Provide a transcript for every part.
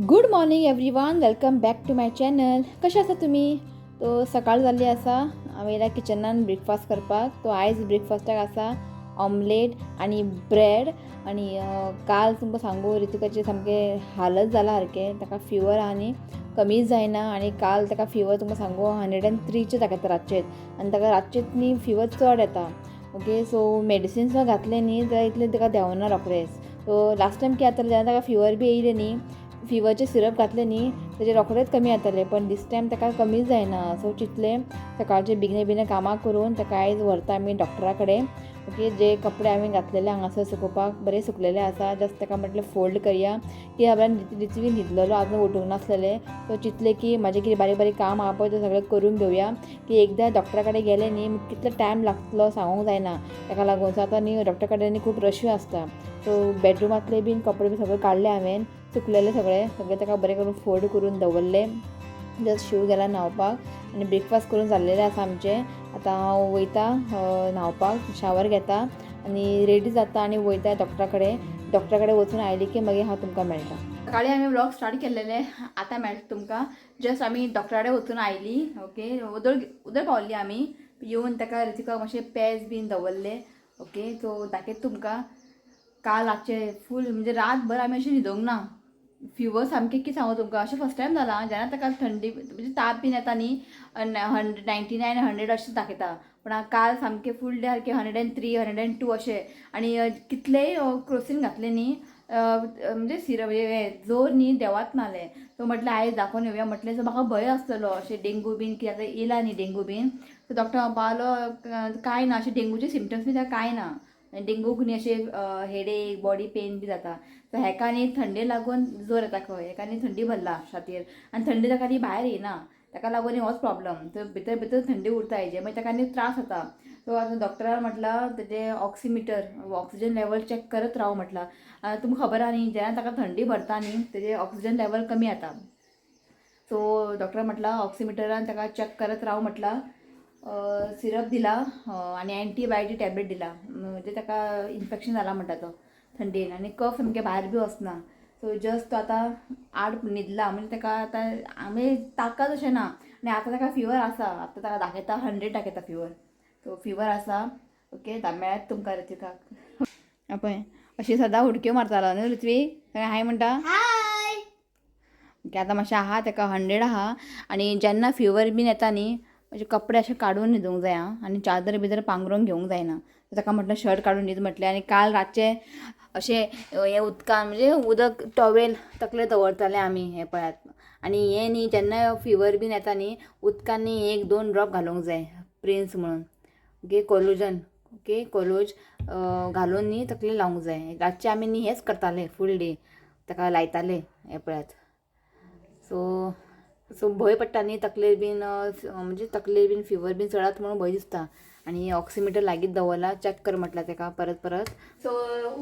Good morning everyone, welcome back to my channel. कशें आसा तुमी? तो सकाळ जाल्ली आसा, हांव येयला किचनान ब्रेकफास्ट करपाक. तो आयज ब्रेकफास्टाक आसा ऑमलेट आनी ब्रेड. आनी काल तुमकां सांगू रितिकाचें सामकें हालत जाला सारकें. ताका फिवर आहा न्ही, कमीच जायना. आनी काल ताका फिवर तुमकां सांगू 103 दाखयता रातचें. आनी ताका रातचें न्ही फिवर चड येता. ओके, सो मेडिसिन्स घातले न्ही जाल्यार इतलें ताका देंवना रोखडेंच. सो लास्ट टायम कितें जातालें जेन्ना ताका फिवर बी येयलें न्ही, फिवरचे सिरप घातले न्ही तेजे रोखडेंच कमी जातालें. पण दीस टायम ताका कमीच जायना. सो चिंतलें सकाळचें बेगीन कामाक करून ताका आयज व्हरता आमी डॉक्टरा कडेन. ओके, जे कपडे हांवें घातलेले हांगासर सुकोवपाक बरे सुकलेले आसा. जस्ट ताका म्हटलें फोल्ड करया की आपल्यान रितवी न्हिदलेलो आजून उठूंक नासलेलें. सो चिंतलें की म्हाजें कितें बारीक बारीक काम आहा पळय तें सगळें करून घेवया की एकदां डॉक्टरा कडेन गेलें न्ही कितलो टायम लागतलो सांगूंक जायना. ताका लागून सो आतां न्ही डॉक्टरा कडेन न्ही खूब रशूय आसता. सो बेडरूमांतले बीन कपडे बी सगळे काडले हांवें, सुकलेले सगळे ताका बरें करून फोल्ड करून दवरले. जस्ट शिव गेला न्हांवपाक आनी ब्रेकफास्ट करून जाल्लेलें आसा आमचें. आतां हांव वयता न्हांवपाक, शावर घेता आनी रेडी जाता आनी वयता डॉक्टरा कडेन वचून आयली की मागीर हांव तुमकां मेळटा. सकाळीं हांवें व्लॉग स्टार्ट केल्लेले, आतां मेळटा तुमकां. जस्ट आमी डॉक्टरा कडेन वचून आयली. ओके, उदळ पावल्ली आमी. येवन ताका रितिकाक मातशे पॅज बीन दवरले. ओके, सो दाखयता तुमकां. काल रातचे फूल म्हणजे रातभर आमी अशें न्हिदोंक ना. फिवर सामकें कितें सांगू तुमकां, अशें फस्ट टायम जालां जेन्ना ताका थंडी म्हणजे ताप बीन येता न्ही 99 100 अशें दाखयता. पूण काल सामकें फूल डे सारकें 103 102 अशें. आनी कितलेय क्रोसीन घातले न्ही म्हणजे सिरप हे जोर न्ही देवात नाले. सो म्हटलें आयज दाखोवन येवया म्हटलें. सो म्हाका भंय आसतलो अशें डेंगू बीन कित्याक येयला न्ही डेंगू बीन. सो डॉक्टर पावलो कांय ना, अशें डेंगूचे सिमटम्स बी कांय ना. डेंगूक न्ही अशें हेडेक बॉडी पेन बी जाता. सो हेका न्ही थंडे लागून जोर येता खंय, हेका न्ही थंडी भरला छातयेर आनी थंडी ताका न्ही भायर येयना. ताका लागून होच प्रॉब्लम. तर भितर थंडी उरता हेजे मागीर ताका न्ही त्रास जाता. सो आतां डॉक्टरान म्हटलां तेजें ऑक्सिमिटर ऑक्सिजन लेवल चॅक करत राव म्हटलां. तुमकां खबर आहा न्ही जेन्ना ताका थंडी भरता न्ही तेजें ऑक्सिजन लेवल कमी जाता. सो डॉक्टर म्हटलां ऑक्सिमिटरान ताका चॅक करत राव म्हटलां. सिरप दिला आनी एंटीबायोटीक टॅबलेट दिला. म्हणजे ताका इन्फेक्शन जाला म्हणटा तो थंडेन आनी कफ सामकें भायर बी वचना. सो जस्ट तो आतां न्हिदला म्हणजे ताका आतां आमी ताकत अशें ना. आनी आतां ताका फिवर आसा. आतां ताका दाखयता 100 दाखयता फिवर. सो फिवर आसा. ओके, मेळत तुमकां रितिकाक. पळय अशी सदां उडक्यो मारतालो न्हू रित्वी. हाय म्हणटा हाय. ओके, आतां मातशें आहा ताका 100 आहा. आनी जेन्ना फिवर बीन येता न्ही म्हणजे कपडे अशें काडून न्हिदूंक जाय आनी चादर बिदर पांघरून घेवंक जायना. ताका म्हटलें शर्ट काडून न्हिद म्हटलें. आनी काल रातचें अशें हे उदकान म्हणजे उदक टॉवेल तकले दवरताले आमी हे पळयात. आनी हें न्ही जेन्ना फिवर बीन येता न्ही उदकान न्ही 1-2 ड्रॉप घालूंक जाय प्रिन्स म्हणून. ओके, कोलूजन. ओके, कोलूज घालून न्ही तकले लावंक जाय. रातचे आमी न्ही हेंच करताले फूल डे, ताका लायताले हे पळयात. सो भंय पडटा न्ही तकलेर बीन म्हणजे तकलेर बीन फिवर बीन चडत म्हणून भंय दिसता. आनी ऑक्सिमिटर लागीत दवरला. चॅक कर म्हटलां ताका परत. सो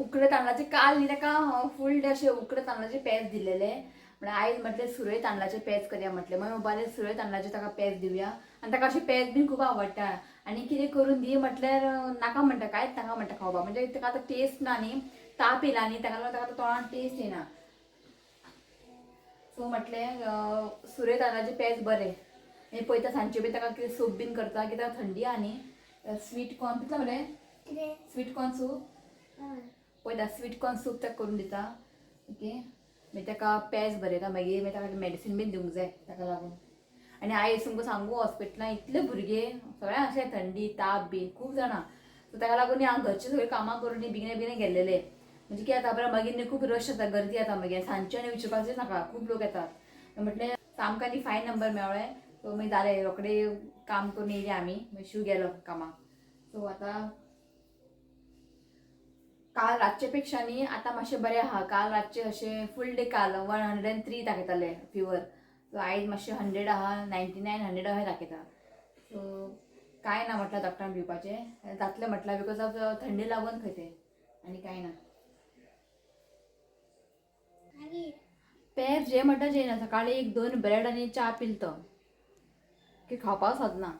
उकडे तांदळाचे काल न्ही ताका फूल डे अशें उकडे तांदळाचे पेज दिलेले. म्हणल्यार आयज म्हटलें सुरय तांदळाचे पेज करया म्हटलें. मागीर मोबायलार सुरय तांदळाचे ताका पेज दिवया. आनी ताका अशें पेज बीन खूब आवडटा. आनी कितें करून दी म्हटल्यार नाका म्हणटा, कांयच नाका म्हणटा खावपाक. म्हणजे ताका आतां टेस्ट ना न्ही, ताप येयला न्ही ताका लागून ताका आतां तोंडान टेस्ट येना. सो म्हटलें सुरय तांदळाचे पेज बरें. हे पळयता सांजचे बी ताका कितें सूप बीन करता कित्याक थंडी आहा न्ही. स्वीट कॉर्न कितलो बरें स्वीट कॉर्न सूप पळयता स्वीट कॉर्न सूप ताका करून दिता. ओके, मागीर ताका पेज बरें येता. मागीर ताका मेडिसीन बीन दिवंक जाय ताका लागून. आनी आयज तुमकां सांगू हॉस्पिटलान इतले भुरगे सगळ्यांक अशें थंडी ताप बीन खूब जाणां. सो ताका लागून हांव घरचीं सगळीं कामां करून बेगीन गेल्लेले. म्हणजे कितें जाता मागीर न्ही खूब रश जाता, गर्दी जाता. मागीर सांजचे आनी विचारपाचें नाका, खूब लोक येतात. म्हटलें सामको आनी फायन नंबर मेळ्ळे. सो मागीर जालें रोखडें काम करून येयली आमी. मागीर शिव गेलो कामाक. सो आतां काल रातचे पेक्षा न्ही आतां मातशें बरें आहा. काल रातचें अशें फूल डे काल 103 दाखयतालें फिवर. सो आयज मातशें 100 आहा, 99 100 अशें दाखयता. सो कांय ना म्हटल्यार डॉक्टरान भिवपाचें जातलें म्हटल्यार बिकॉज ऑफ थंडी लागून खंय तें, आनी कांय ना. पेज जे म्हणटा जेयना. सकाळीं 1-2 ब्रेड आनी च्या पिल तो. की खावपाक सोदना.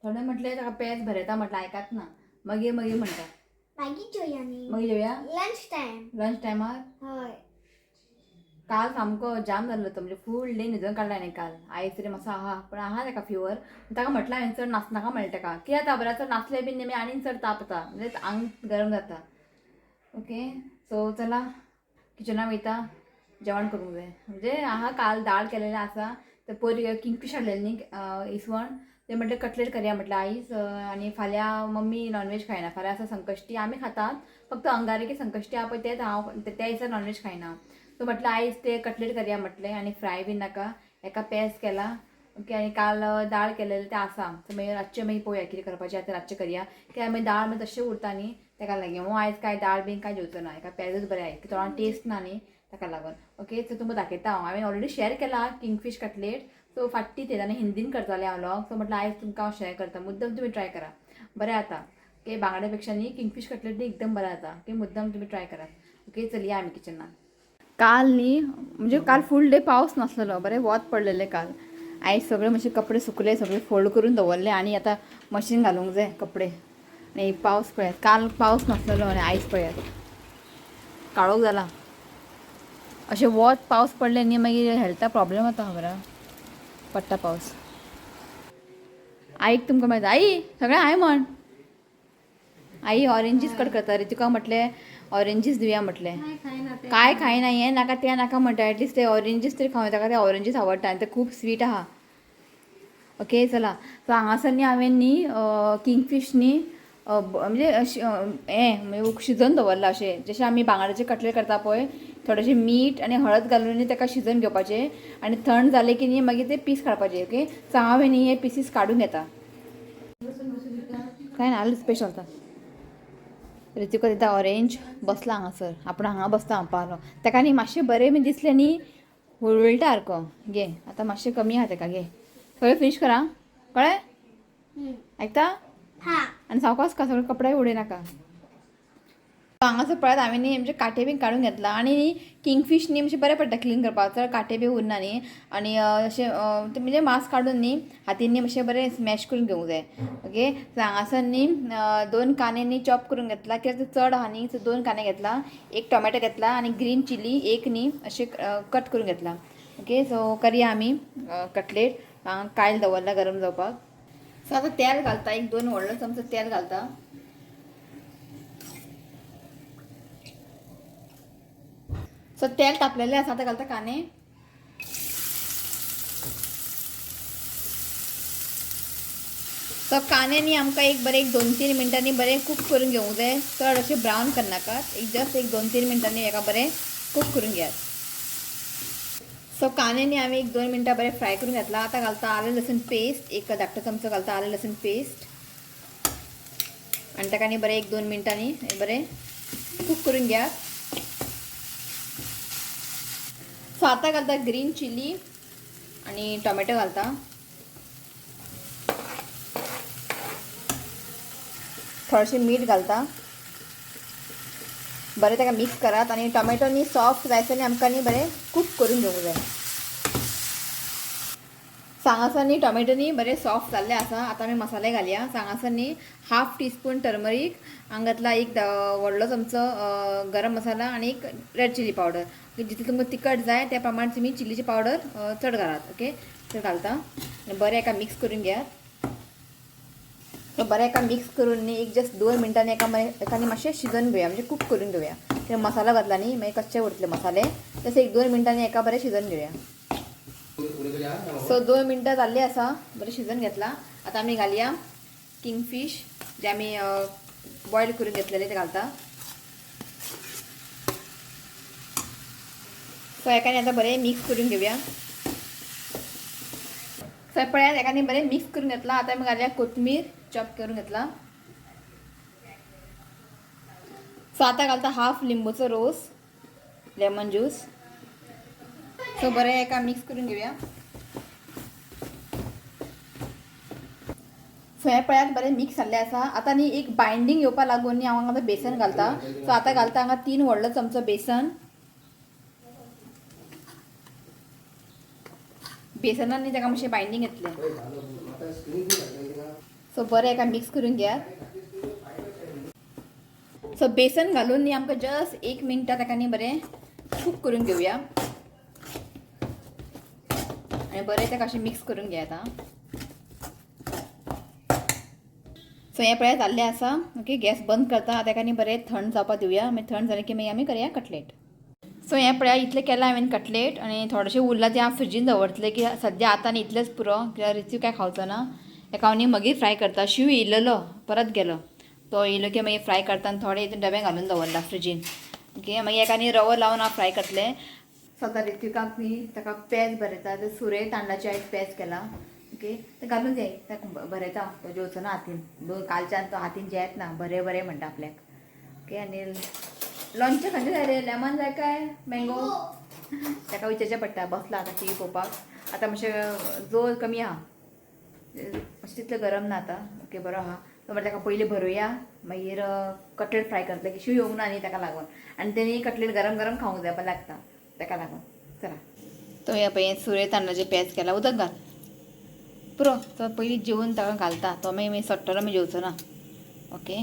थोडें म्हटलें ताका पेज भरयता म्हटल्यार आयकात ना. मागीर म्हणटा मागीर जेवया न्ही. मागीर जेवया लंच टायम. लंच टायमार. हय. काल सामको जाम जाल्लो होतो म्हणजे फूल डे न्हिदून काडला न्ही काल आयज तरी मातसो आहा पण आहा ताका फिवर ताका म्हटलं हांवें चड नाका म्हणलें ताका कित्याक जाता बरें चड नाचलें बीन नेमी आनीक चड ताप येता म्हणजे आंग गरम जाता ओके सो चला किचनाक वयता जेवण करूंक जाय म्हणजे आहा काल दाळ केलेलें आसा ते पयलीं किंगफीश हाडलेलें न्ही इसवण ते म्हटलें कटलेट करया म्हटलें आयज आनी फाल्यां मम्मी नॉनवेज खायना फाल्यां आसा संकश्टी आमी खातात फक्त अंगारकी संकश्टी आहा पळय तेच हांव त्या दिसा नॉनवेज खायना सो म्हटलं आयज ते कटलेट करया म्हटलें आनी फ्राय बीन नाका एका पेज केला ओके आनी काल दाळ केलेलें तें आसा सो मागीर रातचें मागीर पळोवया कितें करपाचें आतां रातचें करया कित्याक मागीर दाळ मागीर तशें उरता न्ही ताका लागून हांव आयज कांय दाळ बीन कांय जेवचो ना एका पेजूच बरें आयज तोंडान टेस्ट ना न्ही ताका लागून ओके सो तुमकां दाखयता हांवें ऑलरेडी शेअर केला किंगफीश कटलेट सो फाटी ते आनी हिंदीन करतालें हांव व्लॉग सो म्हटलं आयज तुमकां हांव शेअर करता मुद्दम तुमी ट्राय करा बरें जाता ओके बांगड्यापेक्षा न्ही किंगफीश कटलेट न्ही एकदम बरें जाता ओके मुद्दम तुमी ट्राय करात ओके चलया आमी किचनान काल न्ही म्हणजे काल फूल डे पावस नासलेलो बरें वत पडलेलें काल आयज सगळे मातशे कपडे सुकले सगळे फोल्ड करून दवरले आनी आतां मशीन घालूंक जाय कपडे आनी पावस पळयात काल पावस नासलेलो आनी आयज पळयात काळोख जाला अशें वत पावस पडले न्ही मागीर हेल्था प्रॉब्लेम जाता खबर पडटा पावस आईक तुमकां माहिती आई सगळें हाय म्हण आई ऑरेंजीस कट करता रे तुका म्हटलें ऑरेंजीस दिवया म्हटलें काय खायना हें नाका तें नाका म्हणटा एटलिस्ट ते ऑरेंजीस तरी खावं ताका ते ऑरेंजीस आवडटा आनी ते खूब स्वीट आहा ओके चला सो हांगासर न्ही हांवें न्ही किंगफीश न्ही म्हणजे हें शिजोवन दवरला अशें जशें आमी बांगड्याचे कटलेट करता पळय थोडेशें मीठ आनी हळद घालून न्ही ताका शिजोवन घेवपाचें आनी थंड जालें की न्ही मागीर ते पीस काडपाचे ओके सो हांवें न्ही हे पीसीस काडून घेता काय ना आलं स्पेशल आतां ऋतिका दिता ऑरेंज बसला हांगासर आपण हांगा बसता हांव पालो ताका न्ही मातशें बरें बीन दिसलें न्ही हुळहुळटा सारको घे आतां मातशें कमी आहा ताका घे सगळें फिनीश करा कळ्ळें आयकता आनी सावकास का सगळे कपडे उडय नाका हांगासर पळयात हांवें न्ही म्हणजे काटे बीन काडून घेतला आनी न्ही किंगफीश न्ही मातशें बरें पडटा क्लीन करपाक चड काटे बी उरना न्ही आनी अशें म्हणजे मांस काडून न्ही हातीन न्ही मातशें बरें स्मॅश करून घेवंक जाय ओके सो हांगासर न्ही 2 कांदे न्ही चॉप करून घेतला कित्याक ते चड आहा न्ही सो 2 कांदे घेतला एक टोमॅटो घेतला आनी ग्रीन चिली एक न्ही अशें कट करून घेतला ओके सो करया आमी कटलेट कायल दवरला गरम जावपाक सो आतां तेल घालता एक 2 व्हडलो चमचो तेल घालता सो तेल तापलेलें आसा आतां घालता कांदे सो कांदे न्ही आमकां एक बरें 2-3 मिनटांनी बरें कूक करून घेवंक जाय चड अशें ब्रावन करनाकात एक जस्ट 2-3 मिनटांनी हेका बरें कूक करून घेयात सो कांदे न्ही हांवें 1-2 मिनटां बरें फ्राय करून घेतला आतां घालता आलें लसूण पेस्ट एक धाकटो चमचो घालता आलें लसूण पेस्ट आनी ताका न्ही बरें 1-2 मिनटांनी बरें कूक करून घेयात सो आतां घालता ग्रीन चिली आनी टोमॅटो घालता थोडेशें मीठ घालता बरें ताका मिक्स करात आनी टोमॅटो न्ही सॉफ्ट जायसर आमकां न्ही बरें कूक करून घेवंक जाय हांगासर न्ही टोमॅटो न्ही बरें सॉफ्ट जाल्ले आसा आतां आमी मसाले घालया हांगासर न्ही 1/2 टीस्पून टर्मरीक हांगा घातला एक व्हडलो चमचो गरम मसाला आनी एक रेड चिली पावडर जितलें तुमकां तिखट जाय त्या प्रमाण तुमी चिलीची पावडर चड घालात ओके चड घालता आनी बरें एका मिक्स करून घेयात सो बरें एका मिक्स करून न्ही एक जस्ट 2 मिनटांनी एका न्ही मातशें शिजोवन घेवया म्हणजे कूक करून घेवया ते मसाला घातला न्ही मागीर कच्चे उरतले मसाले तशें 1-2 मिनटांनी एका बरें शिजोवन घेवया सो 2 मिनटां जाल्ली आसा बरें शिजोवन घेतला आतां आमी घालया किंगफीश जे आमी बॉयल करून घेतलेले ते घालता सो एकाने आतां बरें मिक्स करून घेवया सो पळयात एकाने बरें मिक्स करून घेतला आतां आमी घालया कोथमीर चॉप करून घेतला सो आतां घालता 1/2 लिंबूचो रोस लेमन ज्यूस सो बरें एका मिक्स करून घेवया सो हें पळयात बरें मिक्स जाल्लें आसा आतां न्ही एक बायंडींग येवपा लागून न्ही हांव हांगा बेसन घालता सो आतां घालता हांगा 3 व्हडलो चमचो बेसनान न्ही ताका मातशें बायंडींग येतलें सो बरें एका मिक्स करून घेयात सो बेसन घालून न्ही आमकां जस्ट 1 मिनटां ताका न्ही बरें कूक करून घेवया आणि बरें तेका अशें मिक्स करून घे आतां. सो हे पळय जाल्लें आसा. ओके, गॅस बंद करता. तेका न्ही बरें थंड जावपाक दिवया. मागीर थंड जालें की मागीर आमी करया कटलेट. सो हें पळय इतलें केलां हांवें कटलेट आनी थोडेशें उरलां तें हांव फ्रिजीन दवरतलें की सद्या आतां न्ही इतलेंच पुरो कित्याक रितीव काय खावचो ना. तेका हांव न्ही मागीर फ्राय करता. शिव येयल्लो परत गेलो. तो येयलो की मागीर फ्राय करता आनी थोडे हितून डब्यान घालून दवरला फ्रिजीन. ओके, मागीर एका न्ही रवो लावन हांव फ्राय करतलें. सद्दां रित्विकाक न्ही ताका पेज बरयता. ते सुरय तांदळाची आयज पेज केला. ओके, ते घालून जाय ताका बरयता. तो जेवचो ना हातीन. कालच्यान तो हातीन जेयत ना. बरें बरें म्हणटा आपल्याक. ओके, आनी लंच खंयचें जाय रे? लेमन जाय काय मँगो? ताका विचारचें पडटा. बसला आतां टी व्ही पळोवपाक. आतां मातशें जोर कमी आहा. मातशें तितलें गरम ना आतां. ओके, बरो आहा. तो म्हणटा ताका पयलीं भरुया मागीर कटलेट फ्राय करतलें की शिव येवंक ना न्ही ताका लागून. आनी तेणी कटलेट गरम गरम खावंक जाय लागता ताका लागून. चला, तो हे पळय सुरय तांदळाचें पेज केला. उदक घाल पुरो. तो पयलीं जेवून ताका घालता. तो मागीर सट्टलो मागीर जेवचो ना. ओके,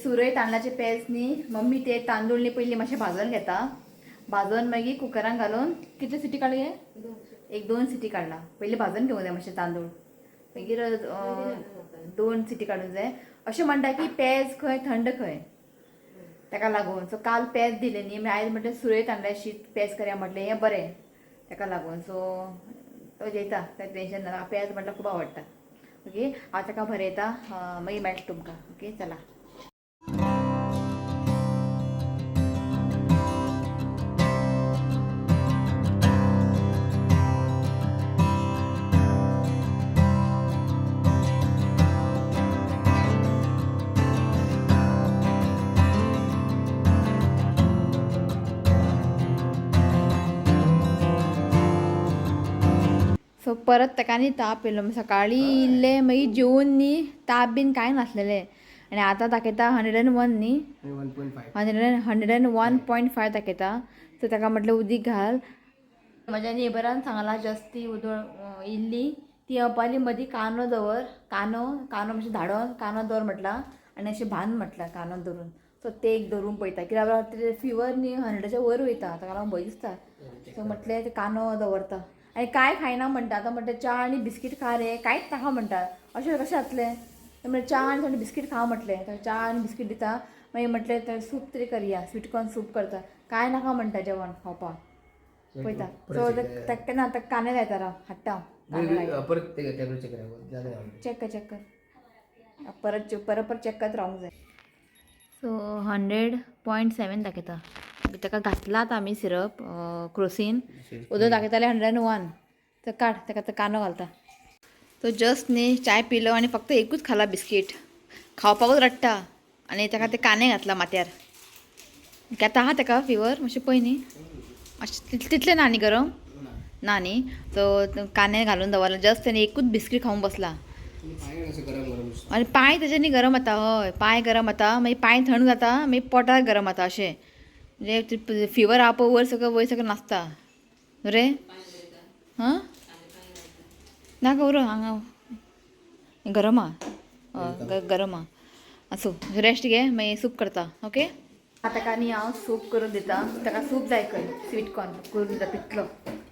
सुरय तांदळाचे पेज न्ही मम्मी ते तांदूळ न्ही पयलीं मातशें भाजून घेता. भाजून मागीर कुकरान घालून कितले सिटी काडले? 1-2 सिटी काडला. पयलीं भाजून घेवंक जाय मातशें तांदूळ. मागीर 2 सिटी काडूंक जाय. अशें म्हणटा की पेज खंय थंड खंय ताका लागून. सो काल पेज दिलें न्ही मागीर आयज म्हटलें सुरय तांदळाची पेज करया म्हटलें. हें बरें ताका लागून. सो तो जेयता, कांय टेंशन ना. पेज म्हटल्यार खूब आवडटा. ओके, हांव ताका भरयता. मागीर मेळटा तुमकां. ओके, चला. सो परत ताका न्ही ताप येयलो. सकाळीं इल्लें मागीर जेवून न्ही ताप बीन कांय नासलेलें. आनी आतां दाखयता 101 न्ही 101.5 दाखयता. सो ताका म्हटलें उदीक घाल. म्हज्या नेबरान सांगलां जस्ती उदळ इल्ली ती अपाली मदीं कानो दवर. कानो मातशें धाडोन कानो दवर म्हटलां आनी अशें बांद म्हटलां कानो धरून. सो ते एक धरून पळयता कित्याक फिवर न्ही 100च्या वयर वयता. ताका लागून भंय दिसता. सो म्हटलें ते कानो दवरता. आनी कांय खायना म्हणटा. आतां म्हणटा च्या आनी बिस्कीट खा रे. कांयच नाका म्हणटा. अशें कशें जातलें? म्हणलें च्या आनी थोडें बिस्कीट खा म्हटलें. च्या आनी बिस्कीट दिता. मागीर म्हटलें तर सूप तरी करया. स्वीटकॉर्न सूप करता. कांय नाका म्हणटा जेवण खावपाक. पळयता. सो ताका ना ताका कांदे लायता. राव हाडटा चेक कर. परत चेक करत रावंक जाय. सो 100.7 दाखयता. ताका घातला आतां आमी सिरप क्रोसीन. उदक दाखयतालें 101. तर काड ताका तो कांदो घालता. तो जस्ट न्ही चाय पिलो आनी फक्त एकूच खाला बिस्कीट. खावपाकूच रडटा आनी ताका ते कांदे घातला माथ्यार. घेता आहा ताका फिवर मातशें पळय न्ही. मातशें तितलें ना न्ही गरम ना न्ही. सो कांदे घालून दवरला. जस्ट ताणें एकूच बिस्कीट खावंक बसला. आनी पांय तेजे न्ही गरम जाता. हय, पांय गरम जाता. मागीर पांय थंड जाता. मागीर पोटार गरम जाता. अशें म्हणजे फिवर आहा पळय वयर सकयल नाचता रे. हां नाका उरो हांगा गरम आहा. गरम आहा. आसूं रेस्ट घे मागीर सूप करता. ओके, ताका न्ही हांव सूप करून दिता. ताका सूप जाय खंय स्वीटकॉर्न करून दिता पितलो.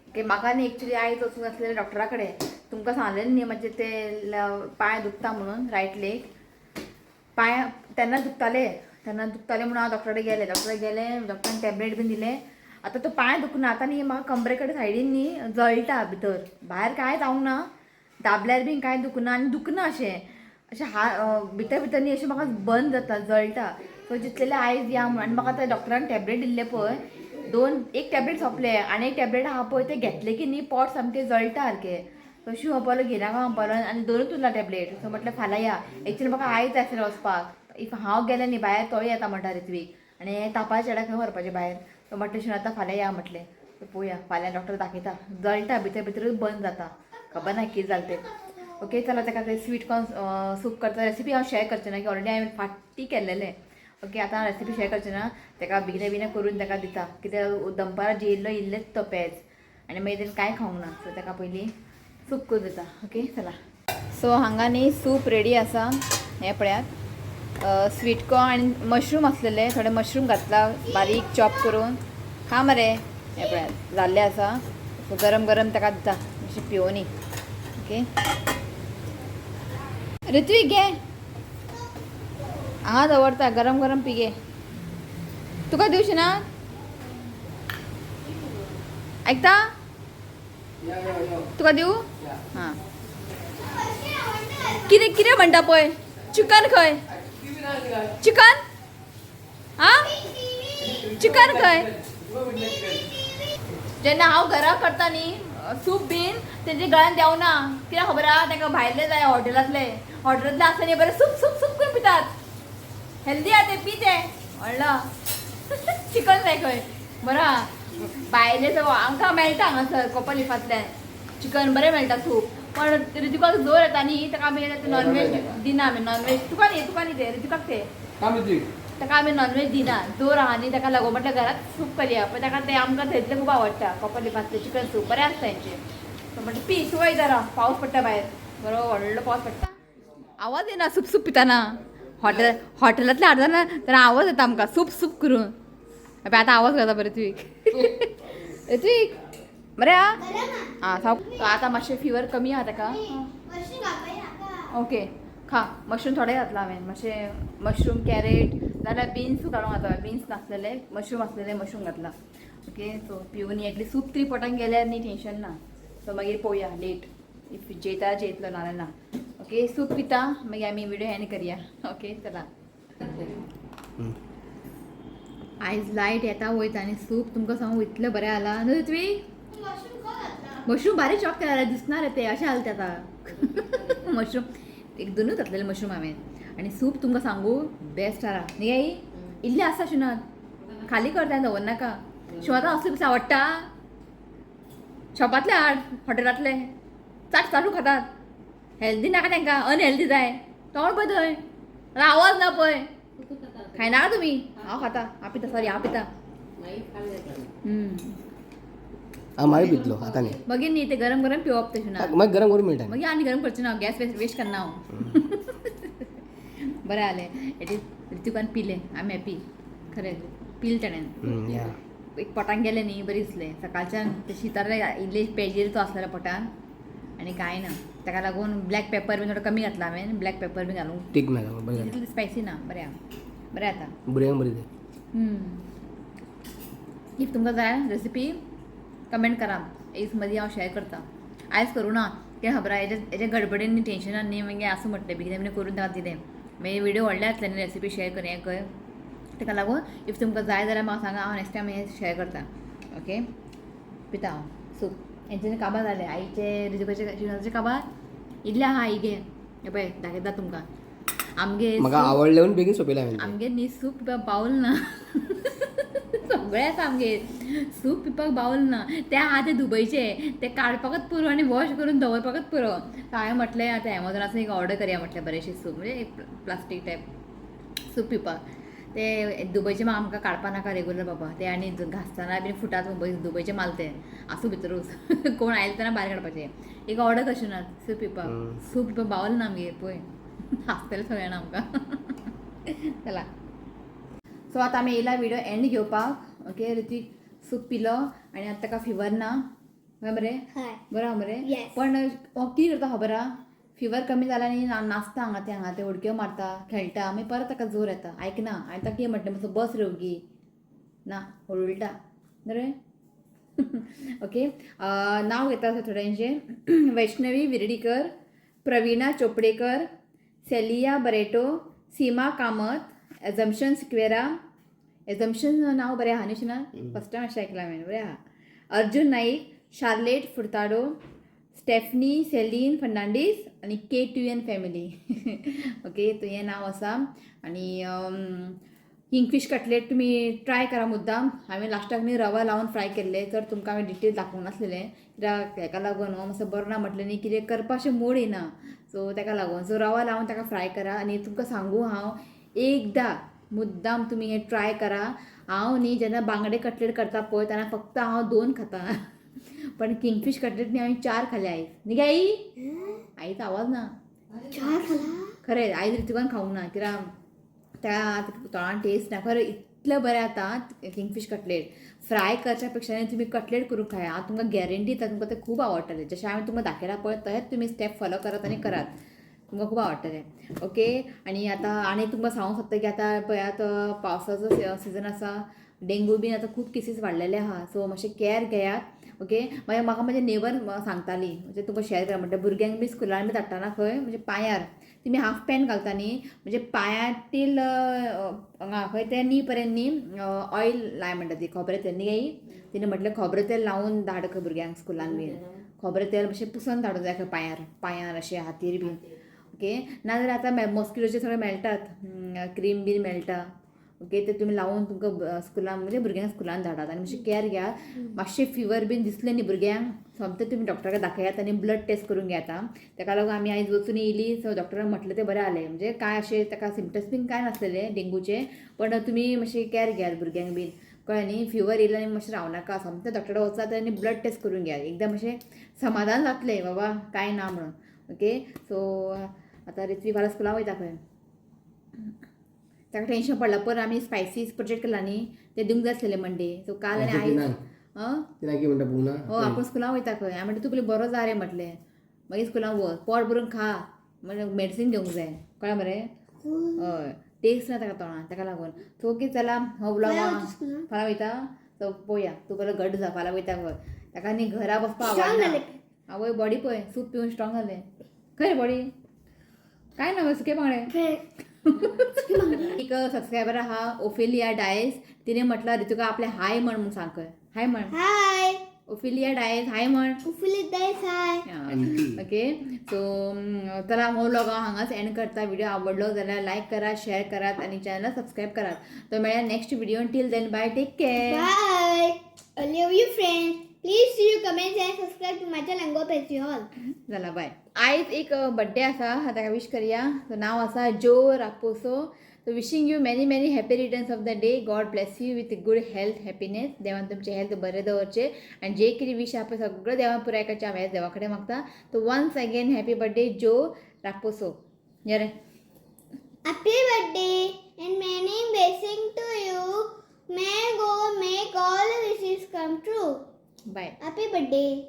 ओके, म्हाका न्ही एक्चुली आयज वचूंक आसलेलें डॉक्टरा कडेन. तुमकां सांगलेलें न्ही म्हणजे ते पांय दुखता म्हणून रायट लेग. पांय तेन्ना दुखताले म्हणून हांव डॉक्टरा कडेन गेलें. डॉक्टरान टॅबलेट बीन दिलें. आतां तो पांय दुखना. आतां न्ही म्हाका कमरे कडेन सायडीन न्ही जळटा भितर. भायर कांय जावंक ना. दाबल्यार बीन कांय दुखना आनी दुखना अशें भितर न्ही अशें म्हाका बंद जाता जळटा. सो चिंतलेलें आयज या म्हणून. आनी म्हाका आतां डॉक्टरान टॅबलेट दिल्ले पळय एक टॅबलेट सोंपलें आनी एक टॅबलेट आहा पळय तें घेतलें की न्ही पोट सामकें जळटा सारकें. सो शिव म्हणपालो घेनाका म्हणपालो आनी दवरून उरला टॅबलेट. सो म्हटलें फाल्यां या. एक्चुली म्हाका आयज जाय आसलें वचपाक. इफ हांव गेलें न्ही भायर तोय येता म्हणटा रित्वीक आनी तापाच्या चेड्याक खंय व्हरपाचें भायर. सो म्हटलें शिव आतां फाल्यां या म्हटलें. सो पळोवया फाल्यां डॉक्टर दाखयता. जळटा भितरूच बंद जाता. खबर ना कितें जालें तें. ओके, चला ताका ते स्वीटकॉर्न सूप करता. रेसिपी हांव शेअर करचें ना की ऑलरेडी हांवें फाटी केल्लेलें. ओके, आतां हांव रेसिपी शेअर करचें ना. ताका बिगडें करून ताका दिता कित्याक दनपारां जेयल्लो इल्लेच तो पेज आनी मागीर तेणें कांय खावंक ना. सो ताका पयलीं सूप करून दिता. ओके, चला. सो हांगा न्ही सूप रेडी आसा. हें पळयात स्वीटकॉर्न आनी मशरूम आसलेले. थोडे मशरूम घातला बारीक चॉप करून. खा मरे. हें पळयात जाल्लें आसा. सो गरम गरम ताका दिता अशी पिवनी. ओके ऋत्विक घे हांगा दवरता गरम गरम पी गे. तुका दिवची ना ऐकता तुका दिवू हां. कितें कितें म्हणटा पळय चिकन खंय चिकन हां चिकन खंय. जेन्ना हांव घरा करता न्ही सूप बीन तेजे गळ्यान देंवना कित्याक खबर आहा तांकां भायले जाय हॉटेलांतले आसले न्ही बरें सूप सूप सूप करून पितात. हेल्दी आहा ते पी ते व्हडलो चिकन जाय खंय बरो आहा. भायले सगळो आमकां मेळटा हांगासर कोपालिफांतल्यान चिकन बरें मेळटा सूप. पण ऋतुकाक जोर येता न्ही ताका आमी नॉनवेज दिना. आमी नॉनवेज तुका न्ही ते ऋतुकाक ते ताका आमी नॉनवेज दिना. जोर आहा न्ही ताका लागून म्हटल्यार घरात सूप करया पण ताका ते आमकां थंयतलें खूब आवडटा कोपालिफांतलें चिकन सूप बरें आसता तेंचें. सो म्हणटा पी सुवाय जरा पावस पडटा भायर बरो व्हडलो पावस पडटा. आवाज येना सूप सूप पिताना हॉटेलांतले हाडटना तेन्ना आवाज येता आमकां सूप सूप करून. आतां आवाज घालता बरें ऋत्विक ऋत्विक बरें आहा आं सांग. आतां मातशें फिवर कमी आहा ताका. ओके खा मशरूम थोडे घातला हांवें मातशें मशरूम कॅरेट नाजाल्यार बीन्स घालूंक घातला. बीन्स नासलेले मशरूम आसलेले मशरूम घातला. ओके सो पिवनी एटलीस्ट सूप तरी पोटान गेल्यार न्ही टेंशन ना. सो मागीर पळोवया लेट इफ जेयता जेयतलो नाल्यार ना. ओके सूप पिता मागीर आमी विडियो एंड करया. ओके चला आयज लायट येता वयता आनी सूप तुमकां सांगू इतलें बरें जालां न्हू तुमी. मशरूम बारीक चॉप केला दिसना रे ते अशें जालें ते आतां. मशरूम एक दोनूच घातलेले मशरूम हांवें आनी सूप तुमकां सांगू बेस्ट जाला न्ही आई. इल्लें आसा शिनात खाली करता दवरनाका. शिवाता असले पीस आवडटा शॉपांतले हाड हॉटेलांतले चाट चाटू खातात. हेल्दी नाका तांकां अनहेल्दी जाय. तोंड पळय थंय आवाज ना पळय खायनाका तुमी. हांव खाता हांव पिता सॉरी हांव पिता. मागीर पितलो आतां न्ही. मागीर न्ही ते गरम गरम पिवप तशें ना मागीर गरम करून मेळटा. मागीर आनी गरम करचें ना गॅस वेस्ट करना हांव. बरें जालें एटलीस्ट ऋतुकान पिलें आमी हॅपी खरें पिल ताणें. एक पोटान गेलें न्ही बरें दिसलें. सकाळच्यान ते शितार इल्ले पेजेर तो आसलेलो पोटान आनी कांय ना. ताका लागून ब्लॅक पेपर बीन थोडो कमी घातला हांवें. ब्लॅक पेपर बीन घालूंक ठीक ना बरें तितलें स्पायसी ना बरें आहा बरें जाता. भुरग्यांक बरें तें. इफ तुमकां जाय रेसिपी कमेंट करा एक मदीं हांव शेअर करता. आयज करूं ना कित्याक खबर आहा हेज्या गडबडीन न्ही टेंशनान न्ही मागीर आसूं म्हटलें बेगीन बेगीन करून ताका दिलें मागीर विडियो व्हडले जातले न्ही रेसिपी शेअर करें हें खंय. ताका लागून इफ तुमकां जाय जाल्यार म्हाका सांगा हांव नेक्स्ट टायम हें शेअर करता. ओके पिता हांव सूप. हेंचे काबार जाले आईचे रिजोकाचे शिवराचे काबार इल्ले आहा आई घे हे पळय दाखयता तुमकां. आमगे म्हाका आवडले म्हणून बेगीन सोंपयलें हांवें. आमगे न्ही सूप पिवपाक बावल ना. सगळें आसा आमगे सूप पिवपाक बावल ना. ते आहा ते दुबयचे ते काडपाकच पुरो आनी वॉश करून दवरपाकच पुरो. हांवें म्हटलें आतां एमॅझॉनाचो एक ऑर्डर करया म्हटलें बरेंशें सूप म्हणजे एक प्लास्टीक टायप सूप पिवपाक. ते दुबयचे आमकां काडपा नाका रेगुलर बाबा ते आनी घासतना बीन फुटात दुबयचे माल ते आसूं भितरूच कोण आयले तेन्ना भायर काडपाचें. एक ऑर्डर कशें ना सूप पिवपाक बावल ना आमगे पळय हांसतलें सगळें जाणां आमकां. चला सो आतां आमी येयला विडियो एंड घेवपाक. ओके ऋत्विक सूप पिलो आनी आतां ताका फिवर ना मरे बरो आहा मरे. पण कितें करता खबर आहा फिवर कमी जाला न्ही नाचता हांगा ते उडक्यो मारता खेळटा मागीर परत ताका जोर येता. आयकना हांवें ताका कितें म्हटलें मातसो बस रे ओगी ना उलटा रे. ओके नांव घेता थोड्यांचें वैष्णवी विर्डीकर, प्रवीणा चोपडेकर, सेलिया बरेटो, सीमा कामत, एझम्पशन सिक्वेरा. एझम्पशन नांव बरें आहा न्ही ना फस्ट टायम अशें आयकलां हांवें बरें आहा. Arjun Naik, Charlotte Furtado, Stephanie Celine Fernandes आनी K2N फॅमिली. ओके तो हें नांव आसा. आनी किंगफीश कटलेट तुमी ट्राय करा मुद्दाम. हांवें लास्टाक न्ही रवा लावन फ्राय केल्ले तर तुमकां हांवें डिटेल दाखोवंक नासलेलें कित्याक हेका लागून हो मातसो बरो ना म्हटलें न्ही कितें करपाचें मूड येना सो ताका लागून. सो रवा लावन ताका फ्राय करा आनी तुमकां सांगू हांव एकदां मुद्दाम तुमी हें ट्राय करा. हांव न्ही जेन्ना बांगडे कटलेट करता पळय तेन्ना फक्त हांव 2 खाता पण किंगफीश कटलेट न्ही हांवें 4 खाले आयज न्ही गे आई. आईचो आवाज ना 4 खाला खरें आयज ऋतुकान खावंक ना कित्याक त्या तोंडान टेस्ट ना खरें कितले बरें जाता किंगफीश कटलेट. फ्राय करच्या पेक्षा तुम्ही कटलेट करून खाया. हांव तुमकां गॅरंटी दिता तुमकां ते खूब आवडटले. जशें हांवें तुमकां दाखयला पळय तशेंच तुमी स्टेप फॉलो करात आनी करात. तुमकां खूब आवडटलें. ओके. आणि आतां आनी तुमकां सांगूंक सोदता की आतां पळयात पावसाचो सिजन आसा. डेंगू बीन आतां खूब केसीस वाडलेले आहा. सो मातशें कॅर घेयात. ओके. मागीर म्हाका म्हजे नेबर सांगताली म्हणजे तुका शेअर करा म्हणटा भुरग्यांक बी स्कुलान बी धाडटाना खंय म्हणजे पांयार तुमी हाफ पॅन्ट घालता न्ही म्हणजे पांयां टील हांगा खंय ते नी पर्यंत न्ही ऑयल लाय म्हणटा ती खोबरें तेल न्ही तिणें म्हटलें खोबरें तेल लावून धाड खंय भुरग्यांक स्कुलान बीन खोबरें तेल मातशें पुसून धाडूंक जाय खंय पांयार अशें हातीर बीन. ओके. नाजाल्यार आतां मॉस्किटोचे सगळे मेळटात क्रीम बीन मेळटा. ओके. ते तुमी लावून तुमकां स्कुलान म्हणजे भुरग्यांक स्कुलान धाडात आनी मातशी कॅर घेयात. मातशें फिवर बीन दिसलें न्ही भुरग्यांक सोमतें तुमी डॉक्टराक दाखयात आनी ब्लड टेस्ट करून घेयात. ताका लागून आमी आयज वचून येयली. सो डॉक्टरान म्हटलें तें बरें जालें म्हणजे काय अशें ताका सिम्पटम्स बीन कांय नासलेले डेंगूचे पण तुमी मातशी कॅर घेयात भुरग्यांक बीन कळ्ळें न्ही. फिवर येयला आनी मातशें रावनाका सोमतें डॉक्टरा वचात आनी ब्लड टेस्ट करून घेयात एकदम अशें समाधान जातलें बाबा कांय ना म्हणून. ओके. सो आतां रित्वी फाल्यां स्कुलाक वयता खंय ताका टेन्शन पडलां पण आमी स्पायसीस प्रोजेक्ट केला न्ही ते दिवंक जाय आसलेले मंडे. सो काल आनी आयज हो आपूण स्कुलाक वयता खंय हांवें म्हणटा तूं पयलीं बरो जा रे म्हटलें मागीर स्कुलाक वच पोट भरून खा म्हणजे मेडिसीन घेवंक जाय कळ्ळें मरे. हय टेस्ट ना ताका तोंडान ताका लागून. सो ओके चला हो ब्लॉग फाल्यां वयता. सो पळोवया तूं बरो घट जा फाल्यां वयता खंय ताका न्ही घरा बसपाक आवडना. आवय बॉडी पळय सूप पिवन स्ट्रॉंग जालें खंय बॉडी काय ना सुके बांगडे. एक सबस्क्रायबर आहा ओफिलिया डायस तिने म्हटलं रितुका आपले हाय म्हण सांग खंय हाय म्हण. हाय ओफिलिया डायस हाय म्हण. ओफिलिया डायस हाय. ओके. सो चला हो व्लॉग हांव हांगाच एंड करता. व्हिडिओ आवडलो जाल्यार लायक करा शेअर करात आणि चॅनल सबस्क्राईब करात. तर मेळ्या next video till then bye take care. Bye. I love you, friends. Please see you comments and subscribe to my channel and go pet you all. चला बाय. आयज एक बड्डे आसा ताका विश करया. नांव आसा जो Raposo. So wishing you many many happy returns of the day. God bless you with good health happiness. देवान तुमचे हेल्थ बरें दवरचे आनी जे कितें विश आहा पळय सगळें देवान पुराय करचें हांव हेच देवा कडेन मागता. तो वन्स अगेन हॅपी बर्थडे जो रापोसो. या रे. Happy birthday and many blessings to you. May God make all wishes come true. Bye. Happy birthday.